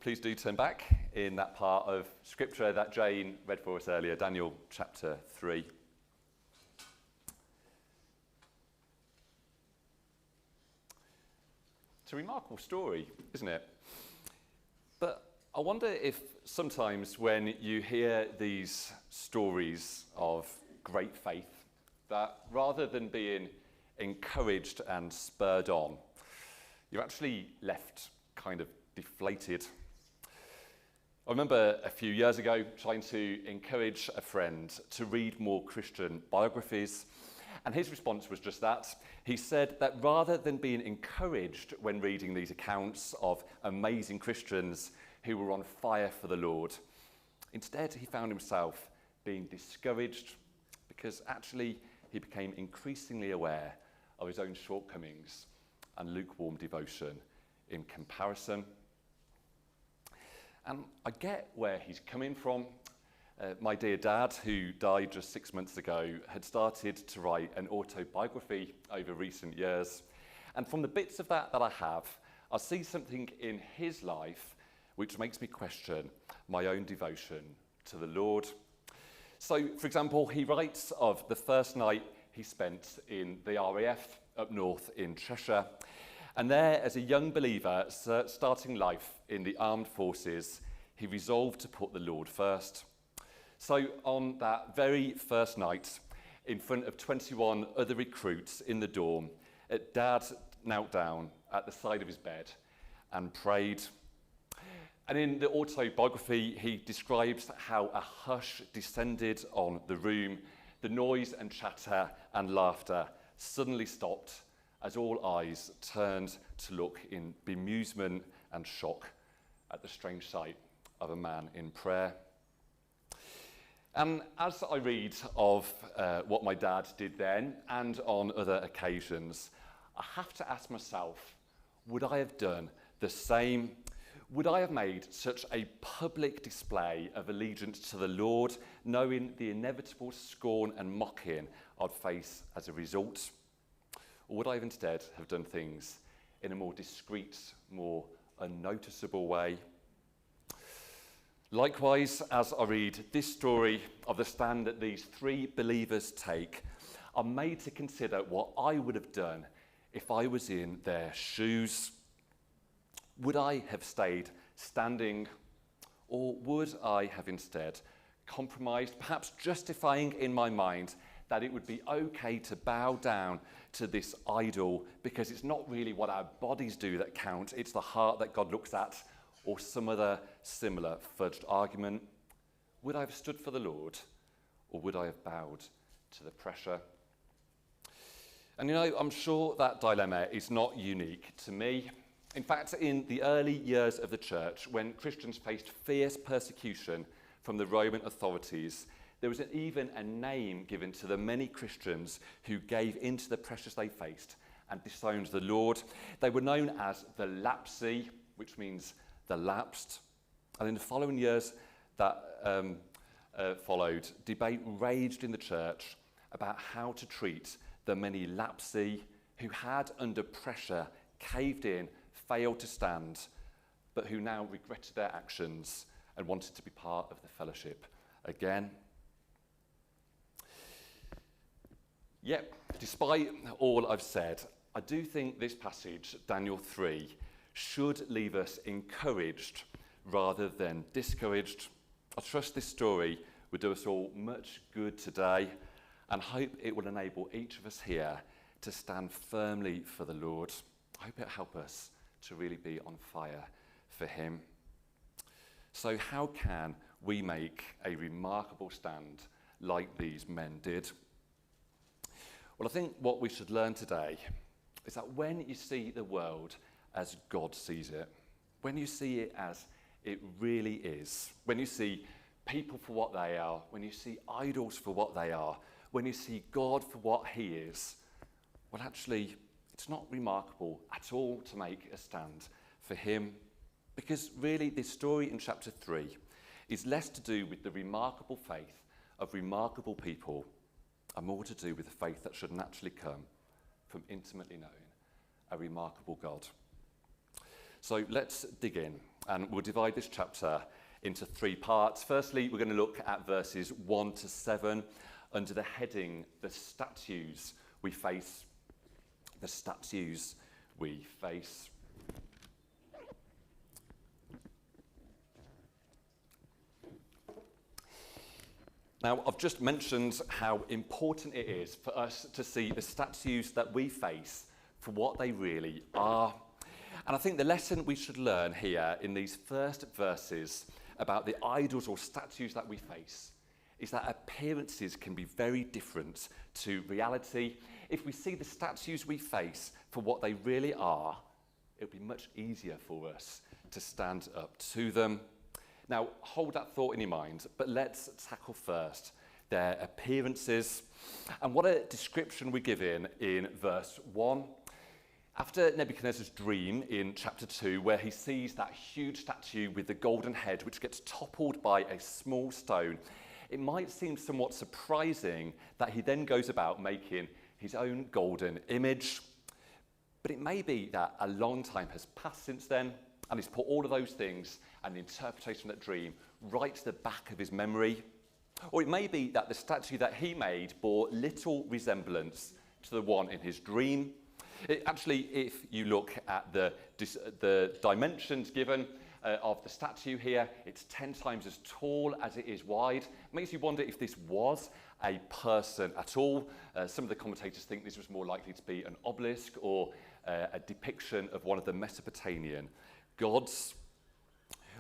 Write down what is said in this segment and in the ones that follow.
Please do turn back in that part of Scripture that Jane read for us earlier, Daniel chapter 3. It's a remarkable story, isn't it? But I wonder if sometimes when you hear these stories of great faith, that rather than being encouraged and spurred on, you're actually left kind of deflated. I remember a few years ago trying to encourage a friend to read more Christian biographies, and his response was just that. He said that rather than being encouraged when reading these accounts of amazing Christians who were on fire for the Lord, instead he found himself being discouraged because actually he became increasingly aware of his own shortcomings and lukewarm devotion in comparison. And I get where he's coming from. My dear dad, who died just 6 months ago, had started to write an autobiography over recent years. And from the bits of that I have, I see something in his life which makes me question my own devotion to the Lord. So, for example, he writes of the first night he spent in the RAF up north in Cheshire. And there, as a young believer starting life in the armed forces, he resolved to put the Lord first. So on that very first night, in front of 21 other recruits in the dorm, Dad knelt down at the side of his bed and prayed. And in the autobiography, he describes how a hush descended on the room. The noise and chatter and laughter suddenly stopped as all eyes turned to look in bemusement and shock at the strange sight of a man in prayer. And as I read of what my dad did then and on other occasions, I have to ask myself, would I have done the same? Would I have made such a public display of allegiance to the Lord, knowing the inevitable scorn and mocking I'd face as a result? Or would I have instead have done things in a more discreet, more unnoticeable way? Likewise, as I read this story of the stand that these three believers take, I'm made to consider what I would have done if I was in their shoes. Would I have stayed standing, or would I have instead compromised, perhaps justifying in my mind that it would be okay to bow down to this idol because it's not really what our bodies do that count, it's the heart that God looks at, or some other similar fudged argument? Would I have stood for the Lord, or would I have bowed to the pressure? And you know, I'm sure that dilemma is not unique to me. In fact, in the early years of the church, when Christians faced fierce persecution from the Roman authorities, there was even a name given to the many Christians who gave into the pressures they faced and disowned the Lord. They were known as the lapsi, which means the lapsed. And in the following years that followed, debate raged in the church about how to treat the many lapsi who had, under pressure, caved in, failed to stand, but who now regretted their actions and wanted to be part of the fellowship again. Yet, despite all I've said, I do think this passage, Daniel 3, should leave us encouraged rather than discouraged. I trust this story will do us all much good today and hope it will enable each of us here to stand firmly for the Lord. I hope it'll help us to really be on fire for him. So how can we make a remarkable stand like these men did? Well, I think what we should learn today is that when you see the world as God sees it, when you see it as it really is, when you see people for what they are, when you see idols for what they are, when you see God for what he is, well, actually, it's not remarkable at all to make a stand for him, because really this story in chapter 3 is less to do with the remarkable faith of remarkable people and more to do with the faith that should naturally come from intimately knowing a remarkable God. So let's dig in and we'll divide this chapter into 3 parts. Firstly, we're going to look at verses 1 to 7 under the heading, The Statues We Face. The statues we face. Now, I've just mentioned how important it is for us to see the statues that we face for what they really are. And I think the lesson we should learn here in these first verses about the idols or statues that we face is that appearances can be very different to reality. If we see the statues we face for what they really are, it'll be much easier for us to stand up to them. Now, hold that thought in your mind, but let's tackle first their appearances. And what a description we're given in verse 1. After Nebuchadnezzar's dream in chapter 2, where he sees that huge statue with the golden head, which gets toppled by a small stone, it might seem somewhat surprising that he then goes about making his own golden image. But it may be that a long time has passed since then, and he's put all of those things and the interpretation of that dream right to the back of his memory. Or it may be that the statue that he made bore little resemblance to the one in his dream. Actually, if you look at the dimensions given of the statue here, it's 10 times as tall as it is wide. It makes you wonder if this was a person at all. Some of the commentators think this was more likely to be an obelisk or a depiction of one of the Mesopotamian gods.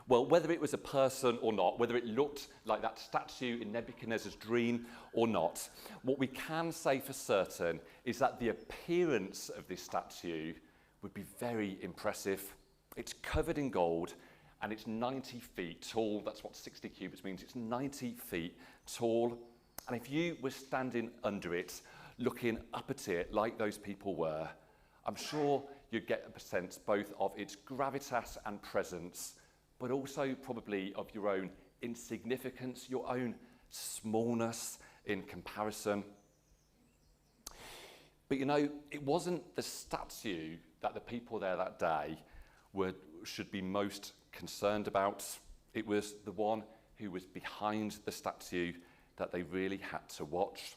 Well, whether it was a person or not, whether it looked like that statue in Nebuchadnezzar's dream or not, what we can say for certain is that the appearance of this statue would be very impressive. It's covered in gold and it's 90 feet tall. That's what 60 cubits means. It's 90 feet tall. And if you were standing under it, looking up at it like those people were, I'm sure you'd get a sense both of its gravitas and presence, but also probably of your own insignificance, your own smallness in comparison. But you know, it wasn't the statue that the people there that day should be most concerned about. It was the one who was behind the statue that they really had to watch.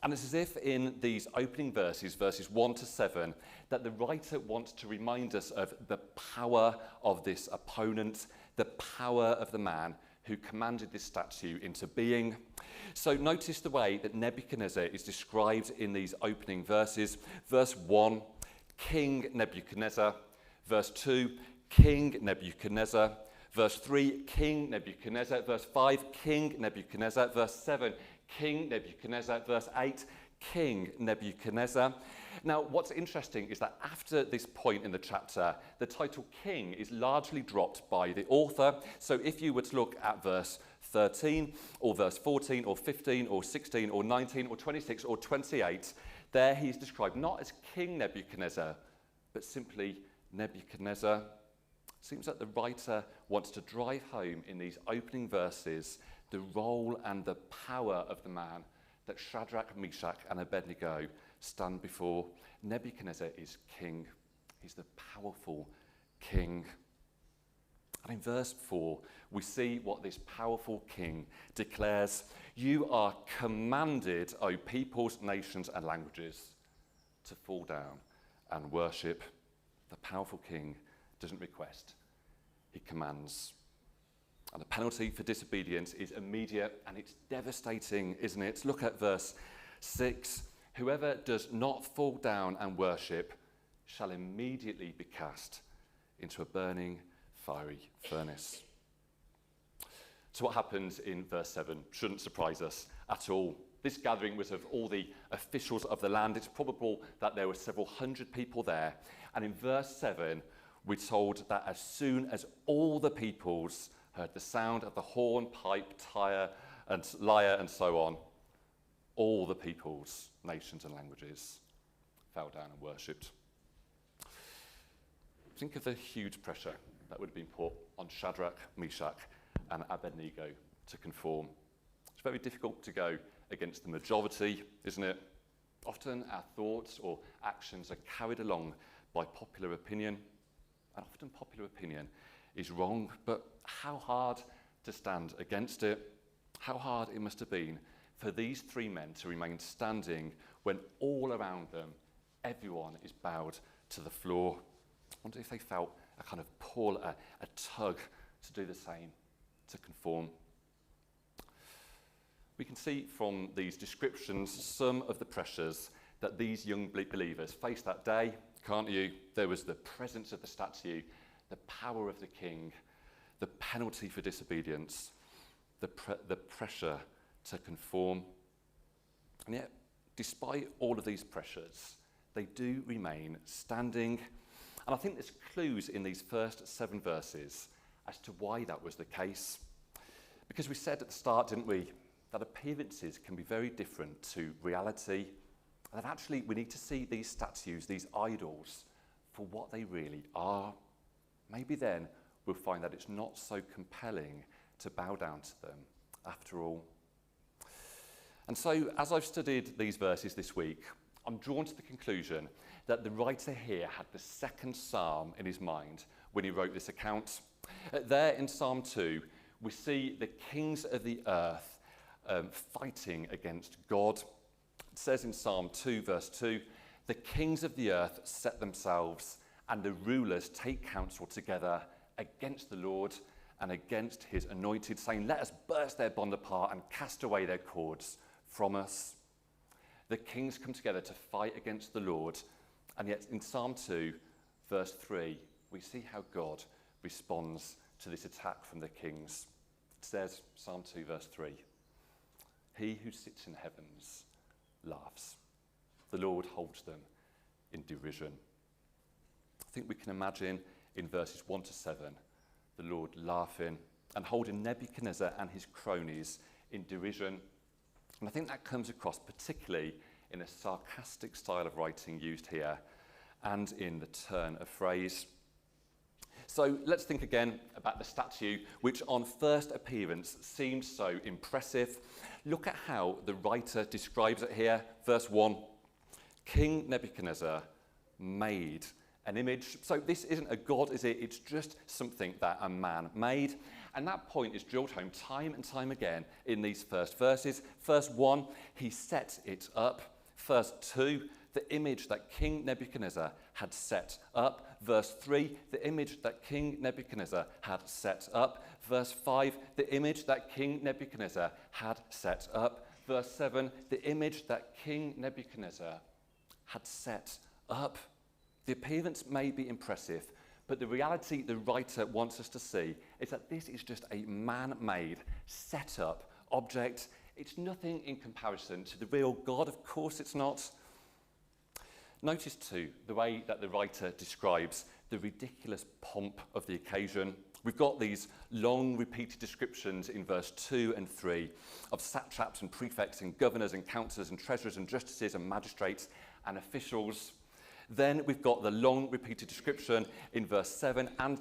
And it's as if in these opening verses, verses 1 to 7, that the writer wants to remind us of the power of this opponent, the power of the man who commanded this statue into being. So notice the way that Nebuchadnezzar is described in these opening verses. Verse 1, King Nebuchadnezzar. Verse 2, King Nebuchadnezzar. Verse 3, King Nebuchadnezzar. Verse 5, King Nebuchadnezzar. Verse 7, King Nebuchadnezzar. Verse 8, King Nebuchadnezzar. Now, what's interesting is that after this point in the chapter, the title king is largely dropped by the author. So if you were to look at verse 13 or verse 14 or 15 or 16 or 19 or 26 or 28, there he's described not as King Nebuchadnezzar, but simply Nebuchadnezzar. It seems that the writer wants to drive home in these opening verses the role and the power of the man that Shadrach, Meshach, and Abednego stand before. Nebuchadnezzar is king. He's the powerful king. And in verse 4, we see what this powerful king declares. You are commanded, O peoples, nations, and languages, to fall down and worship. The powerful king doesn't request, he commands. And the penalty for disobedience is immediate and it's devastating, isn't it? Look at verse 6. Whoever does not fall down and worship shall immediately be cast into a burning, fiery furnace. So what happens in verse 7 shouldn't surprise us at all. This gathering was of all the officials of the land. It's probable that there were several hundred people there. And in verse 7, we're told that as soon as all the peoples heard the sound of the horn, pipe, lyre, and so on, all the peoples, nations, and languages fell down and worshipped. Think of the huge pressure that would have been put on Shadrach, Meshach, and Abednego to conform. It's very difficult to go against the majority, isn't it? Often our thoughts or actions are carried along by popular opinion, and often popular opinion is wrong, but how hard to stand against it. How hard it must have been for these three men to remain standing when all around them, everyone is bowed to the floor. I wonder if they felt a kind of pull, a tug to do the same, to conform. We can see from these descriptions some of the pressures that these young believers faced that day, can't you? There was the presence of the statue, the power of the king, the penalty for disobedience, the pressure to conform. And yet, despite all of these pressures, they do remain standing. And I think there's clues in these first 7 verses as to why that was the case. Because we said at the start, didn't we, that appearances can be very different to reality. And that actually we need to see these statues, these idols, for what they really are. Maybe then we'll find that it's not so compelling to bow down to them after all. And so, as I've studied these verses this week, I'm drawn to the conclusion that the writer here had the second psalm in his mind when he wrote this account. There in Psalm 2, we see the kings of the earth fighting against God. It says in Psalm 2, verse 2, "The kings of the earth set themselves, and the rulers take counsel together against the Lord and against his anointed, saying, 'Let us burst their bond apart and cast away their cords from us.'" The kings come together to fight against the Lord, and yet in Psalm 2, verse 3, we see how God responds to this attack from the kings. It says, Psalm 2, verse 3, "He who sits in the heavens laughs. The Lord holds them in derision." I think we can imagine in verses 1 to 7, the Lord laughing and holding Nebuchadnezzar and his cronies in derision. And I think that comes across particularly in a sarcastic style of writing used here and in the turn of phrase. So let's think again about the statue, which on first appearance seemed so impressive. Look at how the writer describes it here. Verse 1, "King Nebuchadnezzar made an image." So this isn't a god, is it? It's just something that a man made. And that point is drilled home time and time again in these first verses. Verse 1, he set it up. Verse 2, the image that King Nebuchadnezzar had set up. Verse 3, the image that King Nebuchadnezzar had set up. Verse 5, the image that King Nebuchadnezzar had set up. Verse 7, the image that King Nebuchadnezzar had set up. The appearance may be impressive, but the reality the writer wants us to see is that this is just a man-made, set-up object. It's nothing in comparison to the real God. Of course it's not. Notice too the way that the writer describes the ridiculous pomp of the occasion. We've got these long repeated descriptions in verse 2 and 3 of satraps and prefects and governors and councillors and treasurers and justices and magistrates and officials. Then we've got the long repeated description in verse 7 and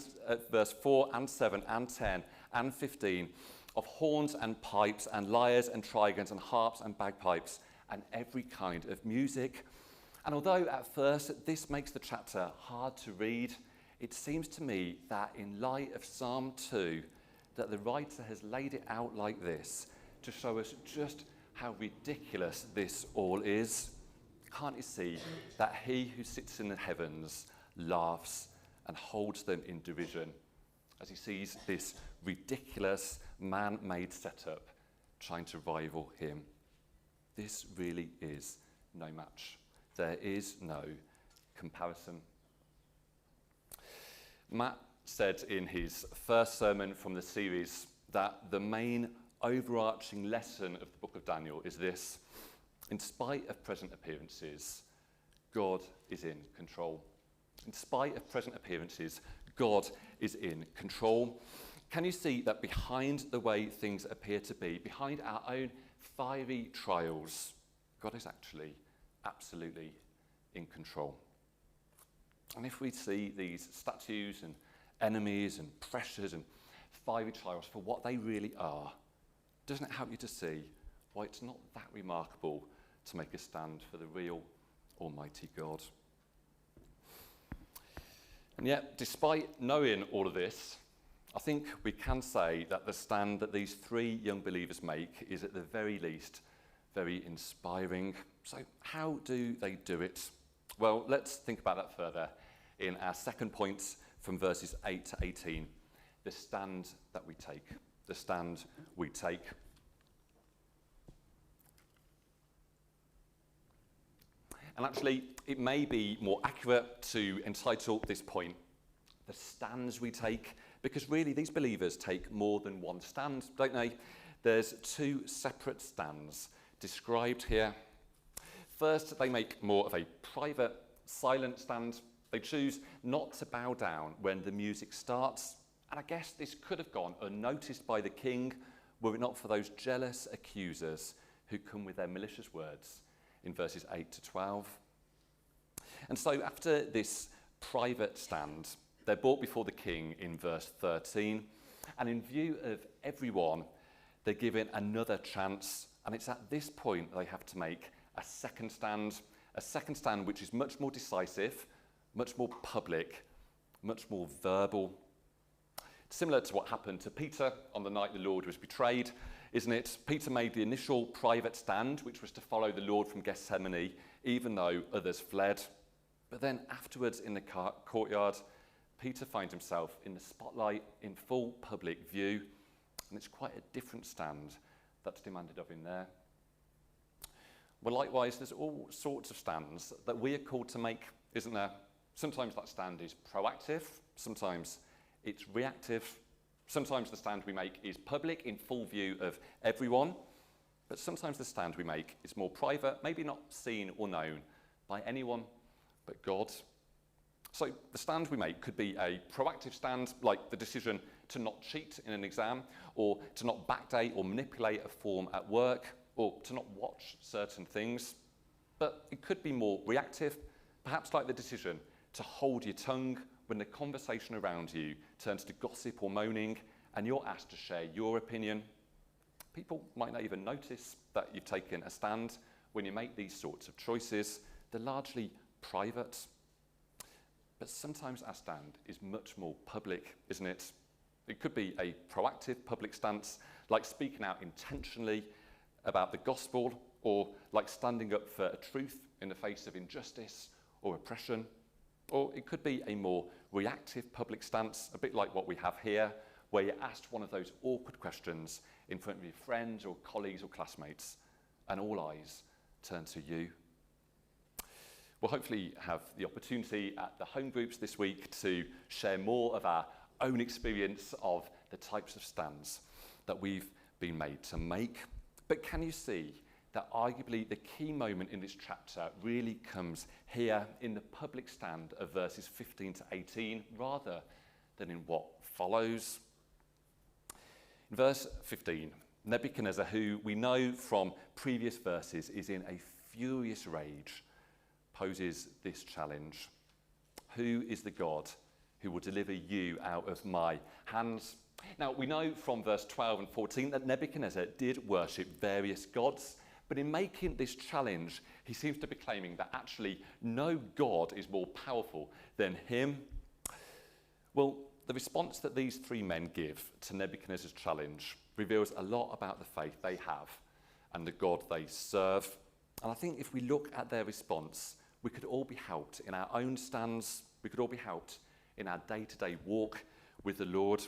verse 4 and 7 and 10 and 15 of horns and pipes and lyres and trigones and harps and bagpipes and every kind of music. And although at first this makes the chapter hard to read, it seems to me that in light of Psalm 2, that the writer has laid it out like this to show us just how ridiculous this all is. Can't you see that he who sits in the heavens laughs and holds them in derision as he sees this ridiculous man-made setup trying to rival him? This really is no match. There is no comparison. Matt said in his first sermon from the series that the main overarching lesson of the book of Daniel is this: in spite of present appearances, God is in control. In spite of present appearances, God is in control. Can you see that behind the way things appear to be, behind our own fiery trials, God is actually absolutely in control? And if we see these statues and enemies and pressures and fiery trials for what they really are, doesn't it help you to see why it's not that remarkable to make a stand for the real Almighty God? And yet, despite knowing all of this, I think we can say that the stand that these three young believers make is at the very least very inspiring. So how do they do it? Well, let's think about that further in our second point from verses 8 to 18. The stand that we take. The stand we take. And actually, it may be more accurate to entitle this point, The Stands We Take, because really these believers take more than one stand, don't they? There's two separate stands described here. First, they make more of a private, silent stand. They choose not to bow down when the music starts. And I guess this could have gone unnoticed by the king were it not for those jealous accusers who come with their malicious words in verses 8 to 12. And so after this private stand, they're brought before the king in verse 13. And in view of everyone, they're given another chance. And it's at this point they have to make a second stand which is much more decisive, much more public, much more verbal. Similar to what happened to Peter on the night the Lord was betrayed, isn't it? Peter made the initial private stand, which was to follow the Lord from Gethsemane, even though others fled. But then afterwards in the courtyard, Peter finds himself in the spotlight in full public view, and it's quite a different stand that's demanded of him there. Well, likewise, there's all sorts of stands that we are called to make, isn't there? Sometimes that stand is proactive, sometimes it's reactive. Sometimes the stand we make is public in full view of everyone, but sometimes the stand we make is more private, maybe not seen or known by anyone but God. So the stand we make could be a proactive stand, like the decision to not cheat in an exam, or to not backdate or manipulate a form at work, or to not watch certain things. But it could be more reactive, perhaps like the decision to hold your tongue when the conversation around you turns to gossip or moaning and you're asked to share your opinion. People might not even notice that you've taken a stand when you make these sorts of choices. They're largely private. But sometimes our stand is much more public, isn't it? It could be a proactive public stance, like speaking out intentionally about the gospel, or like standing up for a truth in the face of injustice or oppression. Or it could be a more reactive public stance, a bit like what we have here, where you're asked one of those awkward questions in front of your friends or colleagues or classmates, and all eyes turn to you. We'll hopefully have the opportunity at the home groups this week to share more of our own experience of the types of stands that we've been made to make. But can you see that arguably the key moment in this chapter really comes here in the public stand of verses 15 to 18 rather than in what follows? In verse 15, Nebuchadnezzar, who we know from previous verses is in a furious rage, poses this challenge. Who is the God who will deliver you out of my hands? Now, we know from verse 12 and 14 that Nebuchadnezzar did worship various gods, but in making this challenge, he seems to be claiming that actually no God is more powerful than him. Well, the response that these three men give to Nebuchadnezzar's challenge reveals a lot about the faith they have and the God they serve. And I think if we look at their response, we could all be helped in our own stands. We could all be helped in our day-to-day walk with the Lord.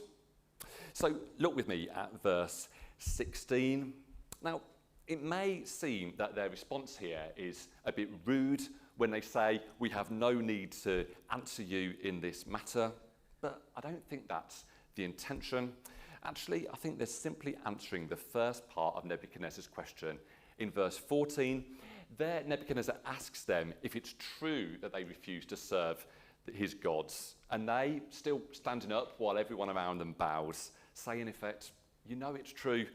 So look with me at verse 16. Now, it may seem that their response here is a bit rude when they say, we have no need to answer you in this matter, but I don't think that's the intention. Actually, I think they're simply answering the first part of Nebuchadnezzar's question. In verse 14, there Nebuchadnezzar asks them if it's true that they refuse to serve his gods, and they, still standing up while everyone around them bows, say in effect, you know it's true,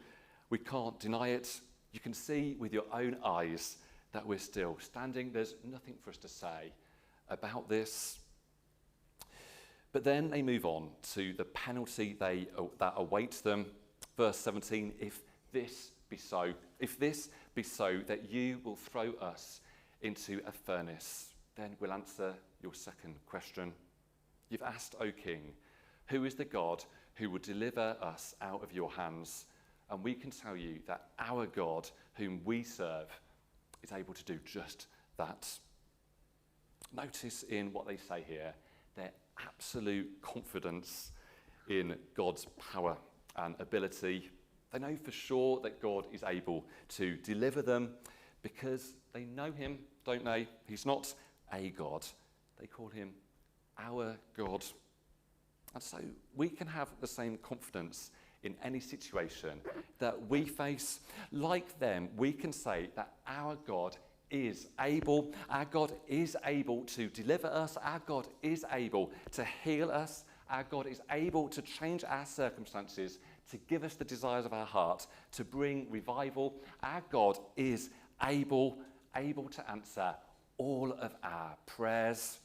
we can't deny it. You can see with your own eyes that we're still standing. There's nothing for us to say about this. But then they move on to the penalty that awaits them. Verse 17, if this be so that you will throw us into a furnace, then we'll answer your second question. You've asked, O king, who is the God who will deliver us out of your hands. And we can tell you that our God, whom we serve, is able to do just that. Notice in what they say here, their absolute confidence in God's power and ability. They know for sure that God is able to deliver them because they know him, don't they? He's not a God. They call him our God. And so we can have the same confidence in any situation that we face. Like them, we can say that our God is able. Our God is able to deliver us. Our God is able to heal us. Our God is able to change our circumstances, to give us the desires of our heart, to bring revival. Our God is able to answer all of our prayers.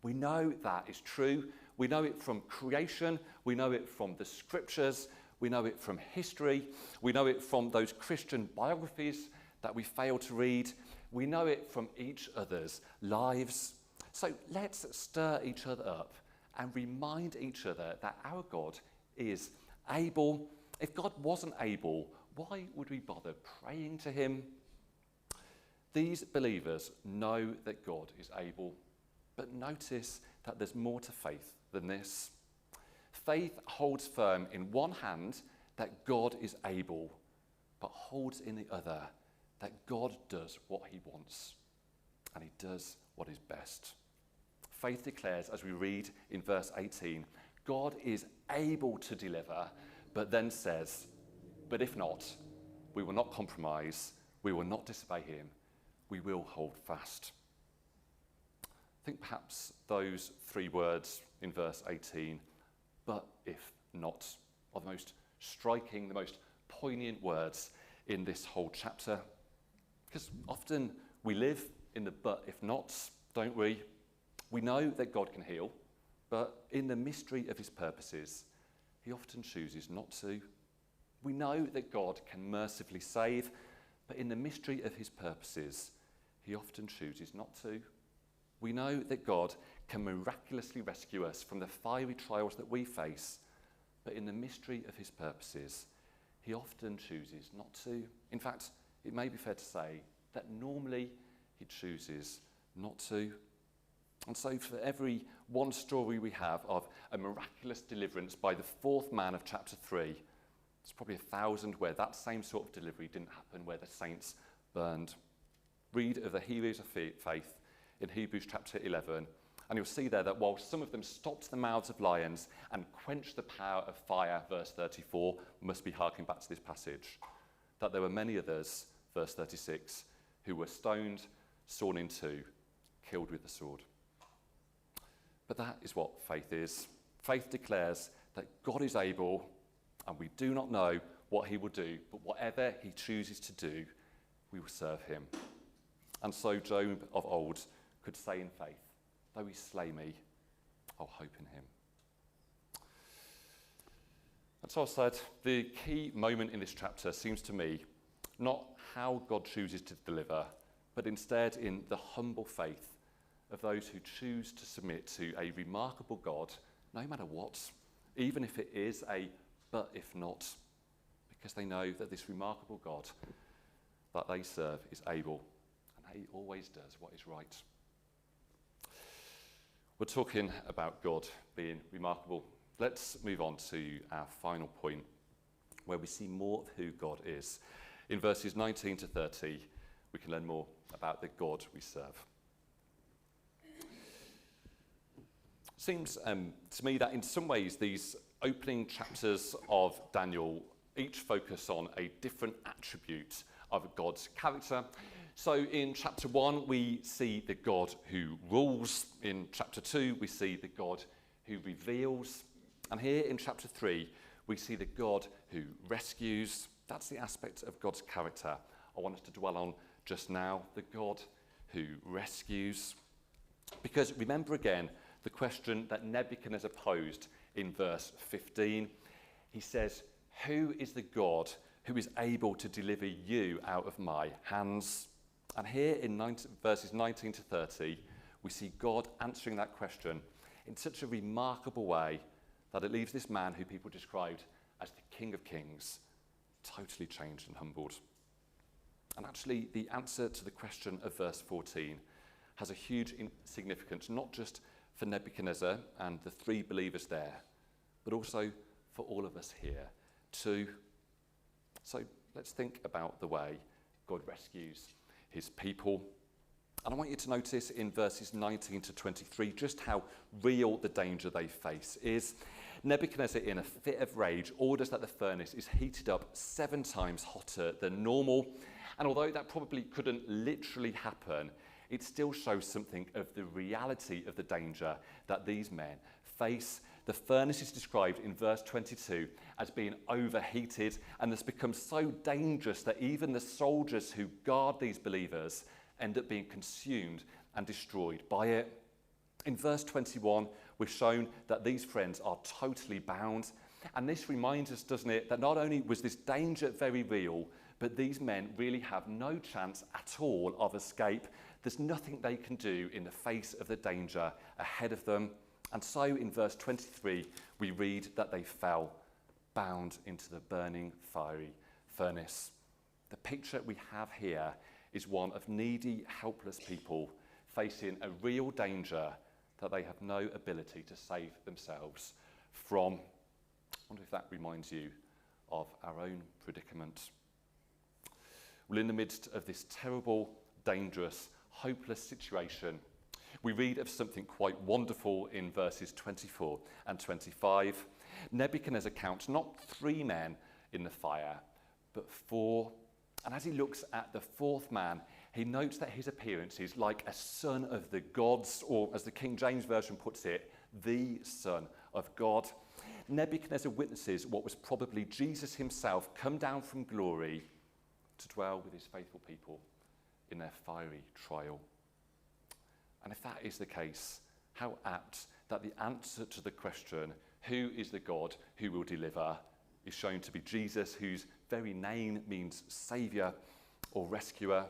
We know that is true. We know it from creation. We know it from the scriptures. We know it from history. We know it from those Christian biographies that we fail to read. We know it from each other's lives. So let's stir each other up and remind each other that our God is able. If God wasn't able, why would we bother praying to him? These believers know that God is able, but notice that there's more to faith than this. Faith holds firm in one hand that God is able, but holds in the other that God does what he wants, and he does what is best. Faith declares, as we read in verse 18, God is able to deliver, but then says, but if not, we will not compromise, we will not disobey him, we will hold fast. I think perhaps those three words in verse 18, but if not, are the most striking, the most poignant words in this whole chapter. Because often we live in the but if nots, don't we? We know that God can heal, but in the mystery of his purposes, he often chooses not to. We know that God can mercifully save, but in the mystery of his purposes, he often chooses not to. We know that God can miraculously rescue us from the fiery trials that we face, but in the mystery of his purposes, he often chooses not to. In fact, it may be fair to say that normally he chooses not to. And so for every one story we have of a miraculous deliverance by the fourth man of chapter 3, there's probably 1,000 where that same sort of delivery didn't happen, where the saints burned. Read of the heroes of faith in Hebrews chapter 11, and you'll see there that while some of them stopped the mouths of lions and quenched the power of fire, verse 34, must be harking back to this passage, that there were many others, verse 36, who were stoned, sawn in two, killed with the sword. But that is what faith is. Faith declares that God is able, and we do not know what he will do, but whatever he chooses to do, we will serve him. And so Job of old could say in faith, though he slay me, I'll hope in him. And so I said, the key moment in this chapter seems to me not how God chooses to deliver, but instead in the humble faith of those who choose to submit to a remarkable God, no matter what, even if it is a but if not, because they know that this remarkable God that they serve is able, and he always does what is right. We're talking about God being remarkable. Let's move on to our final point, where we see more of who God is. In verses 19 to 30, we can learn more about the God we serve. It seems to me that in some ways these opening chapters of Daniel each focus on a different attribute of God's character. So in chapter 1, we see the God who rules. In chapter 2, we see the God who reveals. And here in chapter 3, we see the God who rescues. That's the aspect of God's character I want us to dwell on just now, the God who rescues. Because remember again the question that Nebuchadnezzar posed in verse 15. He says, who is the God who is able to deliver you out of my hands? And here in verses 19 to 30, we see God answering that question in such a remarkable way that it leaves this man who people described as the King of Kings totally changed and humbled. And actually, the answer to the question of verse 14 has a huge significance, not just for Nebuchadnezzar and the three believers there, but also for all of us here too. So let's think about the way God rescues his people. And I want you to notice in verses 19 to 23 just how real the danger they face is. Nebuchadnezzar, in a fit of rage, orders that the furnace is heated up 7 times hotter than normal. And although that probably couldn't literally happen, it still shows something of the reality of the danger that these men face. The furnace is described in verse 22 as being overheated, and has become so dangerous that even the soldiers who guard these believers end up being consumed and destroyed by it. In verse 21, we're shown that these friends are totally bound. And this reminds us, doesn't it, that not only was this danger very real, but these men really have no chance at all of escape. There's nothing they can do in the face of the danger ahead of them. And so in verse 23, we read that they fell bound into the burning fiery furnace. The picture we have here is one of needy, helpless people facing a real danger that they have no ability to save themselves from. I wonder if that reminds you of our own predicament. Well, in the midst of this terrible, dangerous, hopeless situation, we read of something quite wonderful in verses 24 and 25. Nebuchadnezzar counts not 3 men in the fire, but 4. And as he looks at the 4th man, he notes that his appearance is like a son of the gods, or as the King James Version puts it, the Son of God. Nebuchadnezzar witnesses what was probably Jesus himself come down from glory to dwell with his faithful people in their fiery trial. And if that is the case, how apt that the answer to the question, who is the God who will deliver, is shown to be Jesus, whose very name means saviour or rescuer.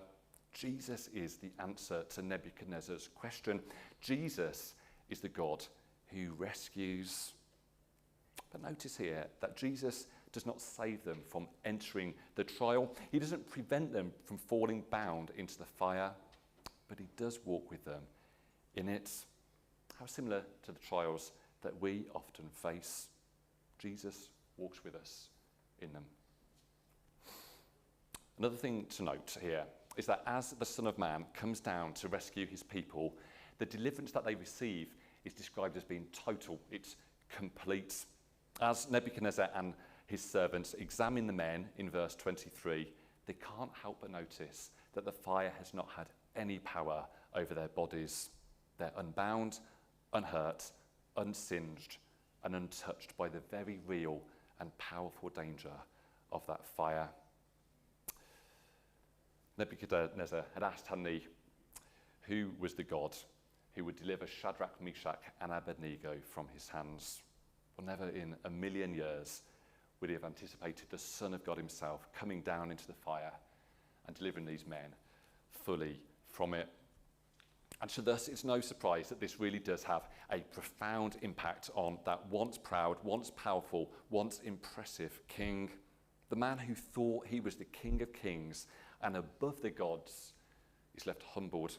Jesus is the answer to Nebuchadnezzar's question. Jesus is the God who rescues. But notice here that Jesus does not save them from entering the trial. He doesn't prevent them from falling bound into the fire, but he does walk with them in it. How similar to the trials that we often face. Jesus walks with us in them. Another thing to note here is that as the Son of Man comes down to rescue his people, the deliverance that they receive is described as being total. It's complete. As Nebuchadnezzar and his servants examine the men in verse 23, they can't help but notice that the fire has not had any power over their bodies. They're unbound, unhurt, unsinged, and untouched by the very real and powerful danger of that fire. Nebuchadnezzar had asked, hadn't he, who was the God who would deliver Shadrach, Meshach, and Abednego from his hands? Well, never in a million years would he have anticipated the Son of God himself coming down into the fire and delivering these men fully from it. And so thus it's no surprise that this really does have a profound impact on that once proud, once powerful, once impressive king. The man who thought he was the King of Kings and above the gods is left humbled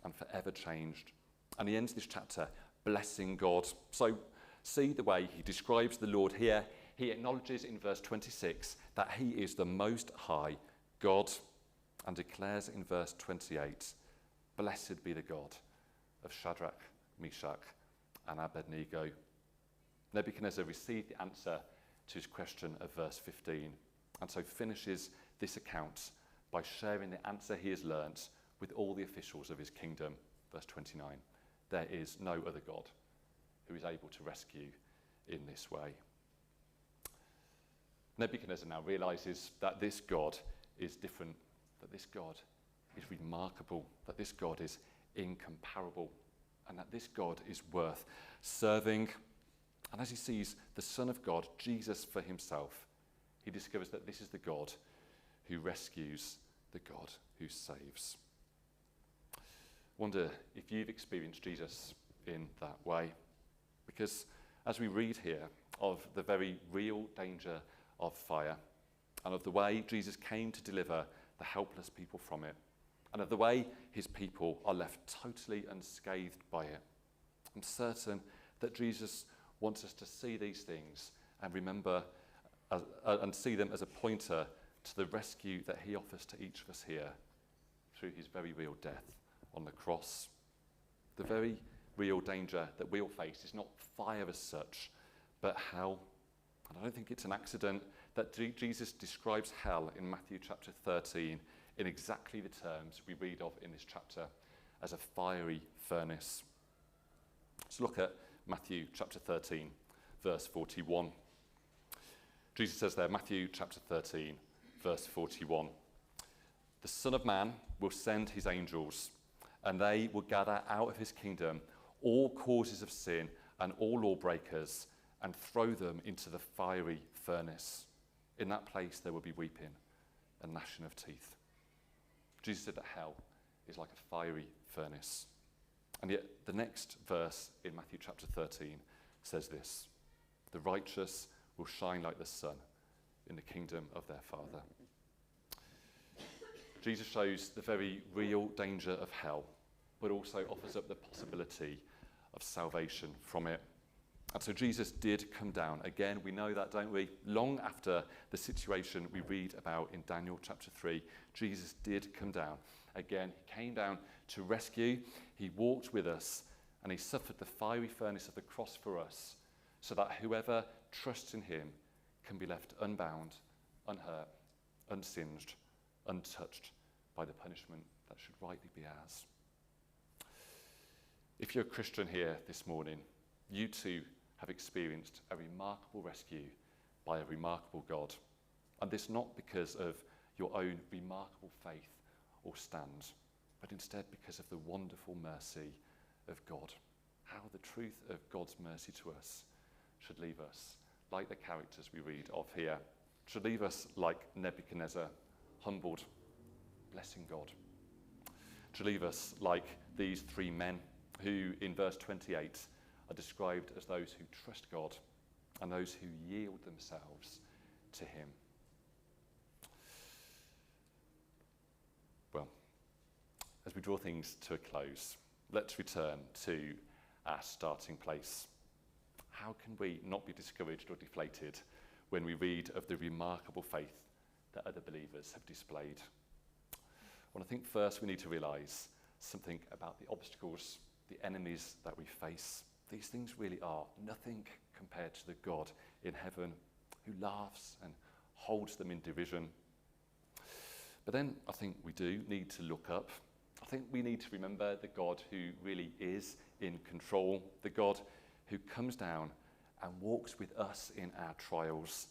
and forever changed. And he ends this chapter blessing God. So see the way he describes the Lord here. He acknowledges in verse 26 that he is the Most High God, and declares in verse 28, blessed be the God of Shadrach, Meshach, and Abednego. Nebuchadnezzar received the answer to his question of verse 15, and so finishes this account by sharing the answer he has learnt with all the officials of his kingdom. Verse 29, there is no other God who is able to rescue in this way. Nebuchadnezzar now realizes that this God is different, that this God is remarkable, that this God is incomparable, and that this God is worth serving. And as he sees the Son of God, Jesus, for himself, he discovers that this is the God who rescues, the God who saves. I wonder if you've experienced Jesus in that way, because as we read here of the very real danger of fire, and of the way Jesus came to deliver the helpless people from it, and of the way his people are left totally unscathed by it. I'm certain that Jesus wants us to see these things and remember and see them as a pointer to the rescue that he offers to each of us here through his very real death on the cross. The very real danger that we'll face is not fire as such, but hell. And I don't think it's an accident that Jesus describes hell in Matthew chapter 13 in exactly the terms we read of in this chapter, as a fiery furnace. Let's look at Matthew chapter 13, verse 41. Jesus says there, Matthew chapter 13, verse 41, "The Son of Man will send his angels, and they will gather out of his kingdom all causes of sin and all lawbreakers, and throw them into the fiery furnace. In that place there will be weeping and gnashing of teeth." Jesus said that hell is like a fiery furnace. And yet the next verse in Matthew chapter 13 says this: "The righteous will shine like the sun in the kingdom of their Father." Jesus shows the very real danger of hell, but also offers up the possibility of salvation from it. And so Jesus did come down. Again, we know that, don't we? Long after the situation we read about in Daniel chapter 3, Jesus did come down. Again, he came down to rescue. He walked with us, and he suffered the fiery furnace of the cross for us, so that whoever trusts in him can be left unbound, unhurt, unsinged, untouched by the punishment that should rightly be ours. If you're a Christian here this morning, you too have experienced a remarkable rescue by a remarkable God. And this not because of your own remarkable faith or stand, but instead because of the wonderful mercy of God. How the truth of God's mercy to us should leave us like the characters we read of here, should leave us like Nebuchadnezzar, humbled, blessing God. Should leave us like these three men who in verse 28 are described as those who trust God and those who yield themselves to him. Well, as we draw things to a close, let's return to our starting place. How can we not be discouraged or deflated when we read of the remarkable faith that other believers have displayed? Well, I think first we need to realise something about the obstacles, the enemies that we face. These things really are nothing compared to the God in heaven who laughs and holds them in derision. But then I think we do need to look up. I think we need to remember the God who really is in control, the God who comes down and walks with us in our trials,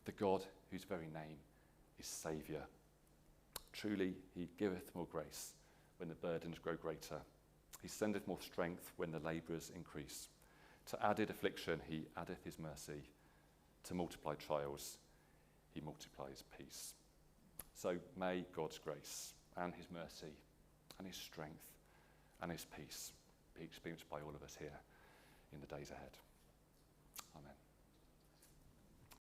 the God whose very name is Saviour. Truly, he giveth more grace when the burdens grow greater. He sendeth more strength when the labourers increase. To added affliction, he addeth his mercy. To multiply trials, he multiplies peace. So may God's grace and his mercy and his strength and his peace be experienced by all of us here in the days ahead. Amen.